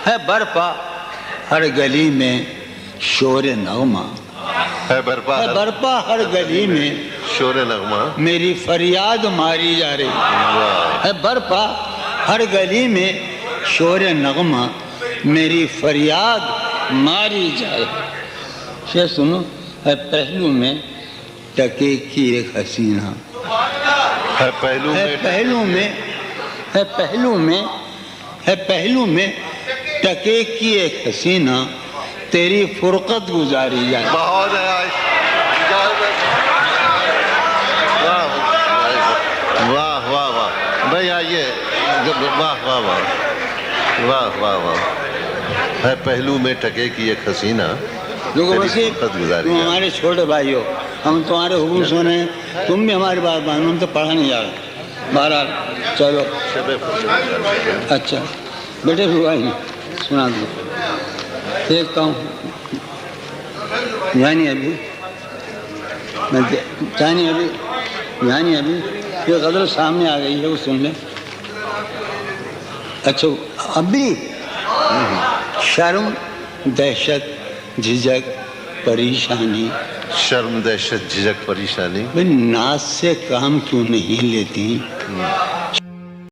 ہے برپا ہر گلی میں شور نغمہ، ہے برپا ہے برپا ہر گلی میں شور نغمہ، میری فریاد ماری جا رہی واہ ہے برپا ہر گلی میں شور نغمہ میری فریاد ماری جا رہی ہے۔ سنو، ہے پہلو میں ٹکے کی ایک حسینہ، ہے پہلو ہے میں پہلو میں ہے پہلو میں ہے پہلو میں ٹکے کی ایک حسینہ تیری فرقت گزاری جائے۔ بہت ہے واہ واہ واہ بھائی آئیے، واہ واہ واہ واہ واہ واہ، ہے پہلو میں ٹکے کی ایک حسینہ لوگوں تیری سے فرقت گزاری تم جائے۔ ہمارے چھوٹے بھائی ہو، ہم تمہارے حکم سنے ہیں، تم بھی ہماری بات مانو، ہم تو پڑھا نہیں جا رہا۔ بہرحال چلو شب اچھا بیٹے بھائی سنا دو، دیکھتا ہوں یعنی ابھی یہ غزل سامنے آ گئی ہے، وہ سن لیں۔ اچھا ابھی شرم دہشت جھجک پریشانی، شرم دہشت جھجک پریشانی، ناز سے کام کیوں نہیں لیتی؟